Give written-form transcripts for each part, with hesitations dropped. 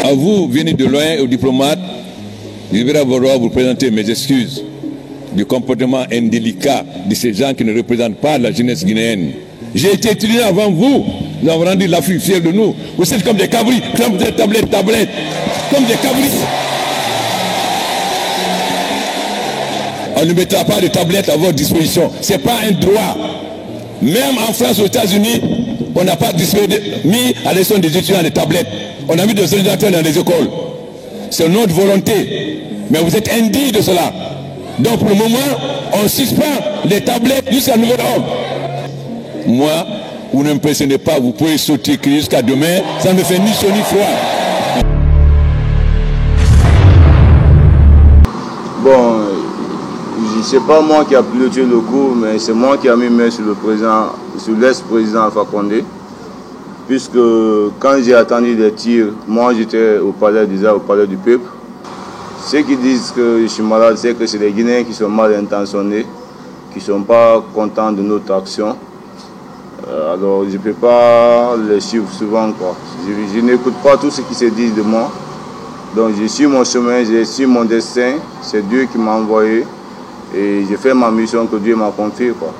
À vous, venez de loin, aux diplomates, je vais d'abord vous présenter mes excuses du comportement indélicat de ces gens qui ne représentent pas la jeunesse guinéenne. J'ai été étudiant avant vous, nous avons rendu l'Afrique fière de nous. Vous êtes comme des cabris, comme des tablettes, comme des cabris. On ne mettra pas de tablettes à votre disposition. Ce n'est pas un droit. Même en France, aux États-Unis, on n'a pas mis à l'élection des étudiants des tablettes. On a mis des ordinateurs dans les écoles. C'est notre volonté. Mais vous êtes indigne de cela. Donc pour le moment, on suspend les tablettes jusqu'à nouvel ordre. Moi, vous ne me pressionnez pas, vous pouvez sauter jusqu'à demain, ça ne me fait ni chaud ni froid. Bon, c'est pas moi qui a piloté le coup, mais c'est moi qui a mis main sur le président, sur l'ex-président Alpha Condé. Puisque quand j'ai attendu les tirs, moi j'étais au palais du peuple. Ceux qui disent que je suis malade, c'est que c'est les Guinéens qui sont mal intentionnés, qui ne sont pas contents de notre action. Alors je ne peux pas les suivre souvent, quoi. Je n'écoute pas tout ce qui se dit de moi. Donc je suis mon chemin, je suis mon destin. C'est Dieu qui m'a envoyé. Et j'ai fait ma mission que Dieu m'a confiée, quoi.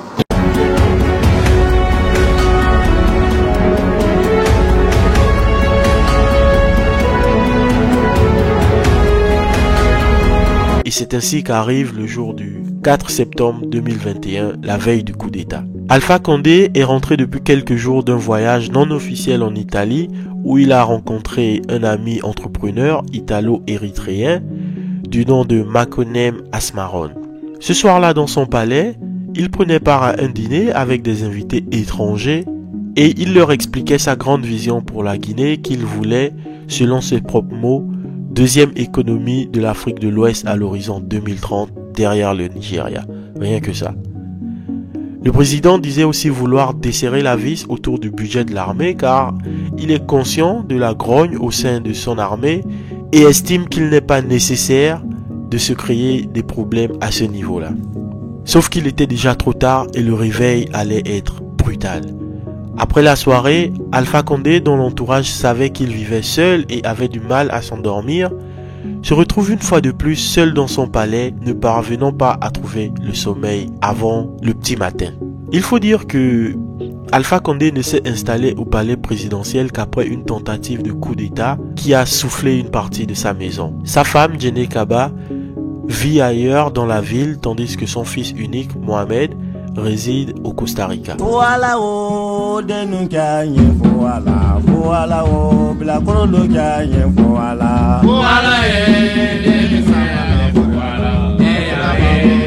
Et c'est ainsi qu'arrive le jour du 4 septembre 2021, la veille du coup d'État. Alpha Condé est rentré depuis quelques jours d'un voyage non officiel en Italie où il a rencontré un ami entrepreneur italo-érythréen du nom de Makonem Asmaron. Ce soir-là, dans son palais, il prenait part à un dîner avec des invités étrangers et il leur expliquait sa grande vision pour la Guinée qu'il voulait, selon ses propres mots, deuxième économie de l'Afrique de l'Ouest à l'horizon 2030 derrière le Nigeria. Rien que ça. Le président disait aussi vouloir desserrer la vis autour du budget de l'armée car il est conscient de la grogne au sein de son armée et estime qu'il n'est pas nécessaire de se créer des problèmes à ce niveau-là. Sauf qu'il était déjà trop tard et le réveil allait être brutal. Après la soirée, Alpha Condé, dont l'entourage savait qu'il vivait seul et avait du mal à s'endormir, se retrouve une fois de plus seul dans son palais, ne parvenant pas à trouver le sommeil avant le petit matin. Il faut dire que Alpha Condé ne s'est installé au palais présidentiel qu'après une tentative de coup d'État qui a soufflé une partie de sa maison. Sa femme, Djené Kaba, vit ailleurs dans la ville tandis que son fils unique, Mohamed, réside au Costa Rica. Voilà oh denukanye voilà voilà oh bla kondo kanye voilà voilà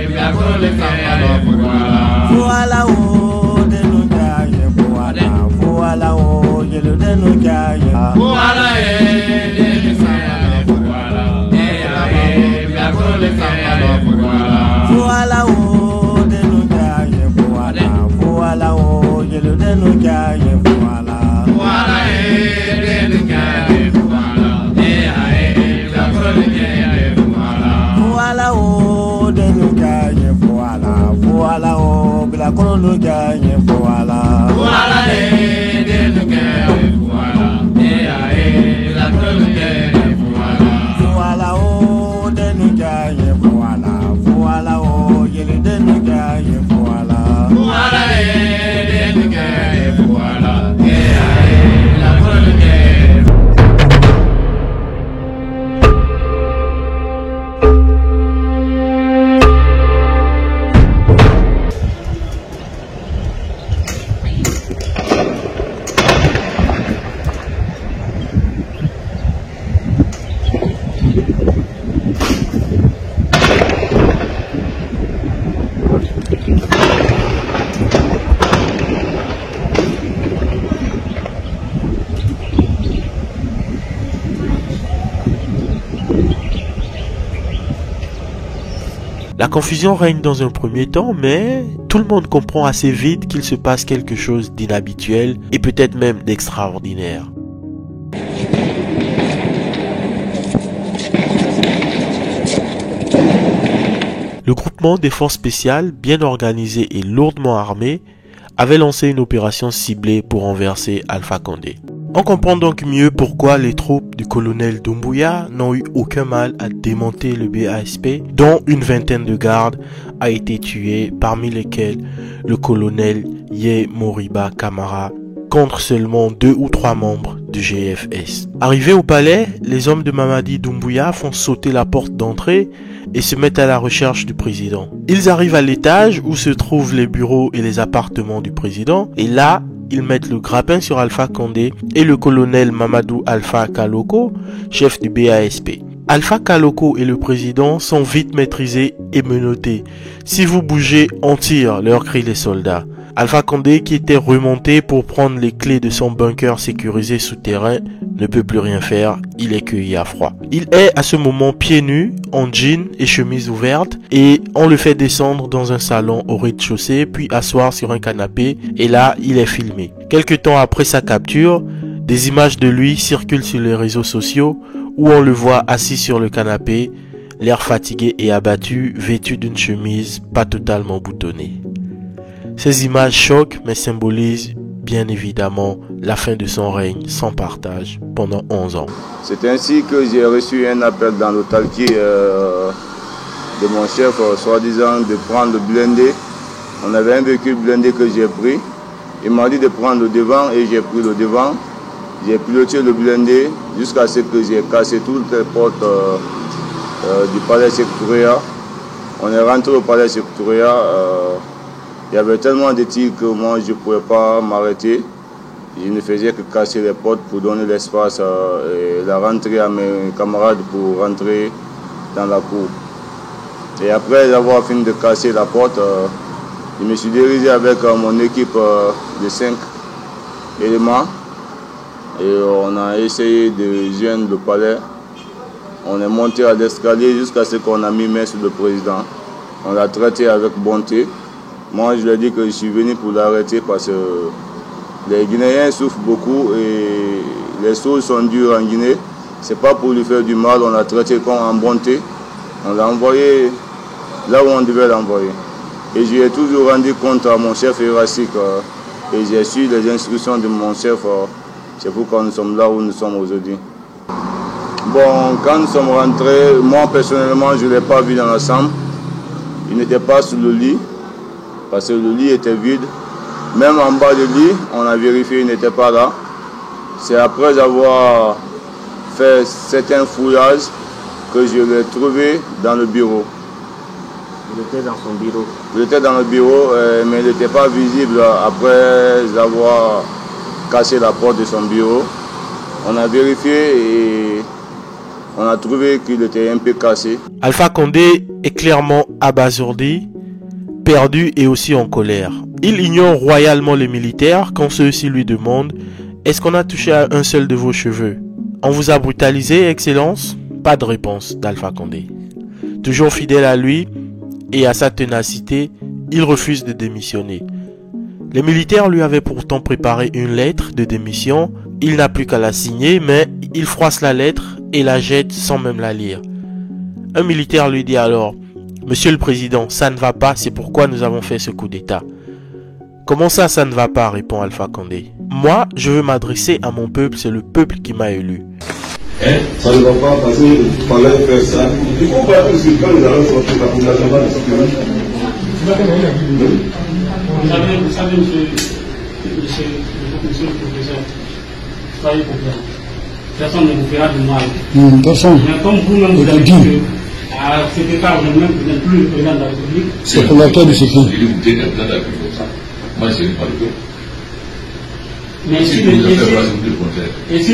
bla kondo voilà oh denukanye voilà oh yelo denukanye voilà bla kondo voilà oh voilà oh yelo denu kaye voilà voilà denu kaye voilà la prole voilà oh denu kaye voilà voilà oh la prole kaye voilà voilà denu kaye voilà la prole kaye voilà oh denu kaye voilà voilà oh yelo denu kaye voilà voilà La confusion règne dans un premier temps, mais tout le monde comprend assez vite qu'il se passe quelque chose d'inhabituel et peut-être même d'extraordinaire. Le groupement des forces spéciales, bien organisé et lourdement armé, avait lancé une opération ciblée pour renverser Alpha Condé. On comprend donc mieux pourquoi les troupes du colonel Doumbouya n'ont eu aucun mal à démonter le BASP, dont une vingtaine de gardes a été tués, parmi lesquels le colonel Yé Moriba Kamara, contre seulement 2 ou 3 membres du GFS. Arrivés au palais, les hommes de Mamadi Doumbouya font sauter la porte d'entrée et se mettent à la recherche du président. Ils arrivent à l'étage où se trouvent les bureaux et les appartements du président, et là, ils mettent le grappin sur Alpha Condé et le colonel Mamadou Alpha Kaloko, chef du BASP. Alpha Kaloko et le président sont vite maîtrisés et menottés. Si vous bougez, on tire, leur crient les soldats. Alpha Condé, qui était remonté pour prendre les clés de son bunker sécurisé souterrain, ne peut plus rien faire, il est cueilli à froid. Il est à ce moment pieds nus, en jean et chemise ouverte, et on le fait descendre dans un salon au rez-de-chaussée, puis asseoir sur un canapé, et là, il est filmé. Quelque temps après sa capture, des images de lui circulent sur les réseaux sociaux, où on le voit assis sur le canapé, l'air fatigué et abattu, vêtu d'une chemise pas totalement boutonnée. Ces images choquent mais symbolisent bien évidemment la fin de son règne sans partage pendant 11 ans. C'est ainsi que j'ai reçu un appel dans le talquier de mon chef, soi-disant de prendre le blindé. On avait un véhicule blindé que j'ai pris. Il m'a dit de prendre le devant et j'ai pris le devant. J'ai piloté le blindé jusqu'à ce que j'ai cassé toutes les portes du palais Sékou-Touré. On est rentré au palais Sékou-Touré. Il y avait tellement de tirs que moi je ne pouvais pas m'arrêter. Je ne faisais que casser les portes pour donner l'espace et la rentrée à mes camarades pour rentrer dans la cour. Et après avoir fini de casser la porte, je me suis dirigé avec mon équipe de 5 éléments. Et on a essayé de joindre le palais. On est monté à l'escalier jusqu'à ce qu'on a mis main sur le président. On l'a traité avec bonté. Moi, je lui ai dit que je suis venu pour l'arrêter parce que les Guinéens souffrent beaucoup et les choses sont dures en Guinée. Ce n'est pas pour lui faire du mal, on l'a traité comme en bonté. On l'a envoyé là où on devait l'envoyer. Et je lui ai toujours rendu compte à mon chef hiérarchique et j'ai suivi les instructions de mon chef. C'est pourquoi nous sommes là où nous sommes aujourd'hui. Bon, quand nous sommes rentrés, moi personnellement, je ne l'ai pas vu dans la chambre. Il n'était pas sous le lit. Parce que le lit était vide. Même en bas du lit, on a vérifié, il n'était pas là. C'est après avoir fait certains fouillages que je l'ai trouvé dans le bureau. Il était dans son bureau. Il était dans le bureau, mais il n'était pas visible après avoir cassé la porte de son bureau. On a vérifié et on a trouvé qu'il était un peu cassé. Alpha Condé est clairement abasourdi, perdu et aussi en colère. Il ignore royalement les militaires quand ceux-ci lui demandent « Est-ce qu'on a touché à un seul de vos cheveux ? On vous a brutalisé, Excellence ?» Pas de réponse d'Alpha Condé. Toujours fidèle à lui et à sa ténacité, il refuse de démissionner. Les militaires lui avaient pourtant préparé une lettre de démission. Il n'a plus qu'à la signer, mais il froisse la lettre et la jette sans même la lire. Un militaire lui dit alors « Monsieur le Président, ça ne va pas, c'est pourquoi nous avons fait ce coup d'État. » « Comment ça ne va pas ?» répond Alpha Condé. « Moi, je veux m'adresser à mon peuple, c'est le peuple qui m'a élu. » Ça ne va pas parce que pendant de faire ça, il faut pas que quand nous allons sortir, la population va le sécuriser. Vous savez, monsieur le professeur, soyez confiant. Personne ne vous fera du mal. Mais comme vous-même vous avez dit que à cet état, vous n'êtes plus le président de la République. C'est pour laquelle il se fait. Moi, je ne sais pas le tout. Mais si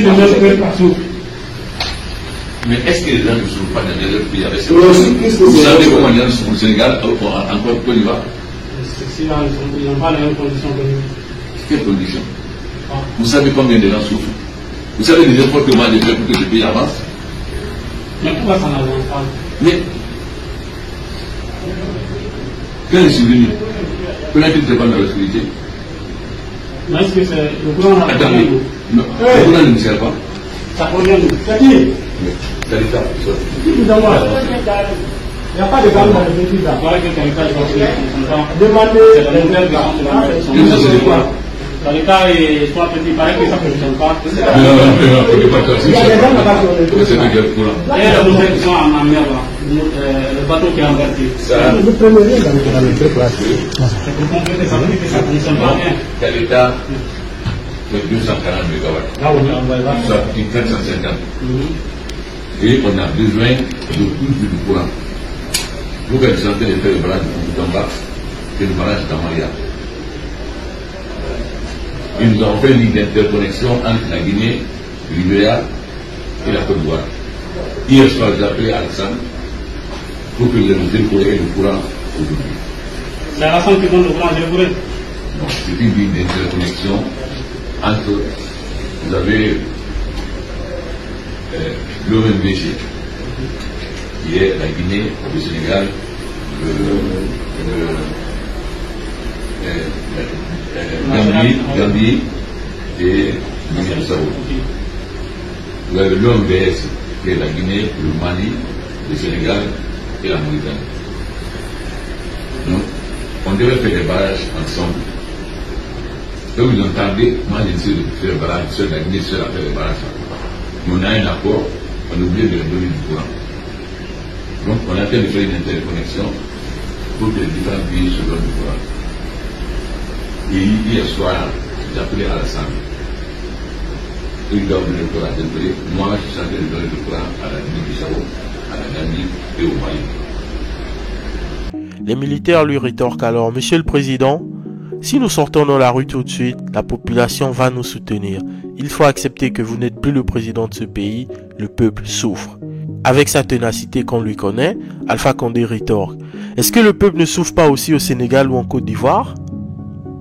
le même peuple souffre. Mais est-ce que les gens ne souffrent pas dans les autres pays avec ça? Vous savez comment les gens souffrent au Sénégal, encore Côte d'Ivoire? Si là, ils n'ont pas les mêmes conditions que nous. Quelles conditions? Vous savez combien de gens souffrent? Vous savez les efforts que moi j'ai fait pour que ce pays avance? Mais pourquoi ça n'avance pas? Mais quand je suis venu, pendant qu'il n'était pas dans l'autorité. Mais est-ce que c'est le gouvernement n'a pas de nous? Non, le gouvernement ne me sert pas. Ça provient de nous. C'est qui? C'est l'État. Il n'y a pas de gamme dans les études là. Demandez. C'est quoi? Dans le cas, soit petit, il paraît que ça ne fonctionne pas. Non, il y a des gens là-bas sur le courant. Et les mouchettes qui sont en mer, là, le bateau qui est embarqué. Le premier lien dans le truc là. C'est pour compléter ça, que ça ne fonctionne pas bien. Quel état de 240 MW. Là, on va Ça coûte 450. Et on a besoin de plus de courant. Vous êtes en train de faire le barrage de Koutamba et le barrage d'Amaria. Ils nous ont fait une ligne d'interconnexion entre la Guinée, le Libéria et la Côte d'Ivoire. Hier soir, j'ai appelé Alassane pour que nous déployions le courant aujourd'hui. C'est Alassane qui donne le courant, je le voulais. Non, c'est une ligne d'interconnexion entre, vous avez l'OMVG, qui est la Guinée, le Sénégal, Gambie et Guinée-Bissau. Vous avez l'OMVS, qui est la Guinée, le Mali, le Sénégal et la Mauritanie. Donc, on devrait faire des barrages ensemble. Et vous entendez, moi j'ai essayé de faire des barrages, seul la Guinée seule à faire des barrages. Mais on a un accord, on a oublié de leur donner du courant. Donc on a fait de faire une interconnexion pour que les différents pays se donnent du courant. Et hier soir, j'ai appelé Alassane. Il doit donner le courant à Dembélé. Moi, je suis en train de donner le courant à la Guinée-Bissau, à la Gambie et au Mali. Les militaires lui rétorquent alors: Monsieur le Président, si nous sortons dans la rue tout de suite, la population va nous soutenir. Il faut accepter que vous n'êtes plus le président de ce pays, le peuple souffre. Avec sa ténacité qu'on lui connaît, Alpha Condé rétorque: est-ce que le peuple ne souffre pas aussi au Sénégal ou en Côte d'Ivoire?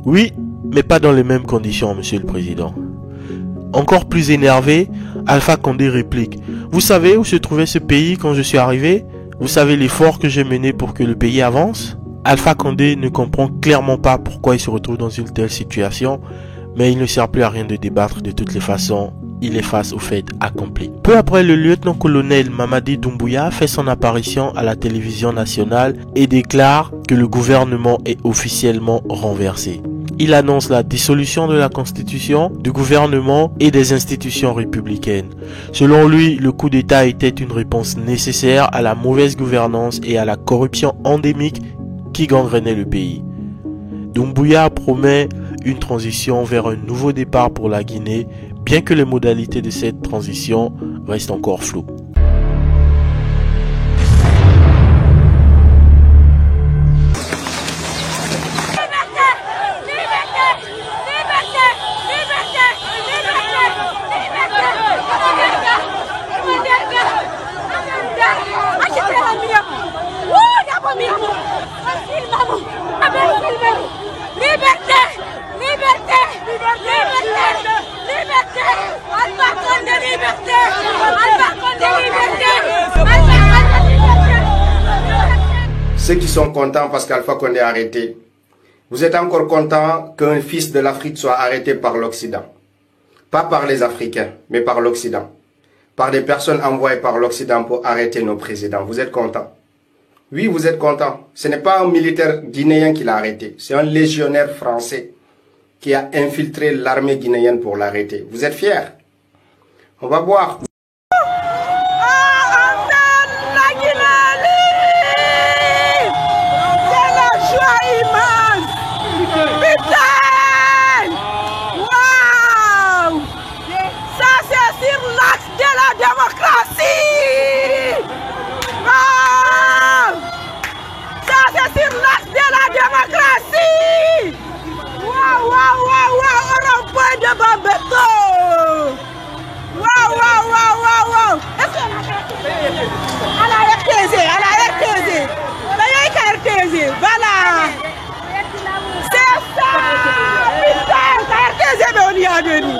Oui, mais pas dans les mêmes conditions, Monsieur le Président. Encore plus énervé, Alpha Condé réplique: vous savez où se trouvait ce pays quand je suis arrivé? Vous savez l'effort que j'ai mené pour que le pays avance? Alpha Condé ne comprend clairement pas pourquoi il se retrouve dans une telle situation, mais il ne sert plus à rien de débattre. De toutes les façons, il est face au fait accompli. Peu après, le lieutenant-colonel Mamadi Doumbouya fait son apparition à la télévision nationale et déclare que le gouvernement est officiellement renversé. Il annonce la dissolution de la constitution, du gouvernement et des institutions républicaines. Selon lui, le coup d'État était une réponse nécessaire à la mauvaise gouvernance et à la corruption endémique qui gangrénait le pays. Doumbouya promet une transition vers un nouveau départ pour la Guinée, bien que les modalités de cette transition restent encore floues. Ceux qui sont contents parce qu'Alpha Condé est arrêté, vous êtes encore contents qu'un fils de l'Afrique soit arrêté par l'Occident. Pas par les Africains, mais par l'Occident. Par des personnes envoyées par l'Occident pour arrêter nos présidents. Vous êtes contents? Oui, vous êtes contents. Ce n'est pas un militaire guinéen qui l'a arrêté. C'est un légionnaire français qui a infiltré l'armée guinéenne pour l'arrêter. Vous êtes fiers? On va voir. Voilà. C'est ça, putain, RTZ, on y a venu.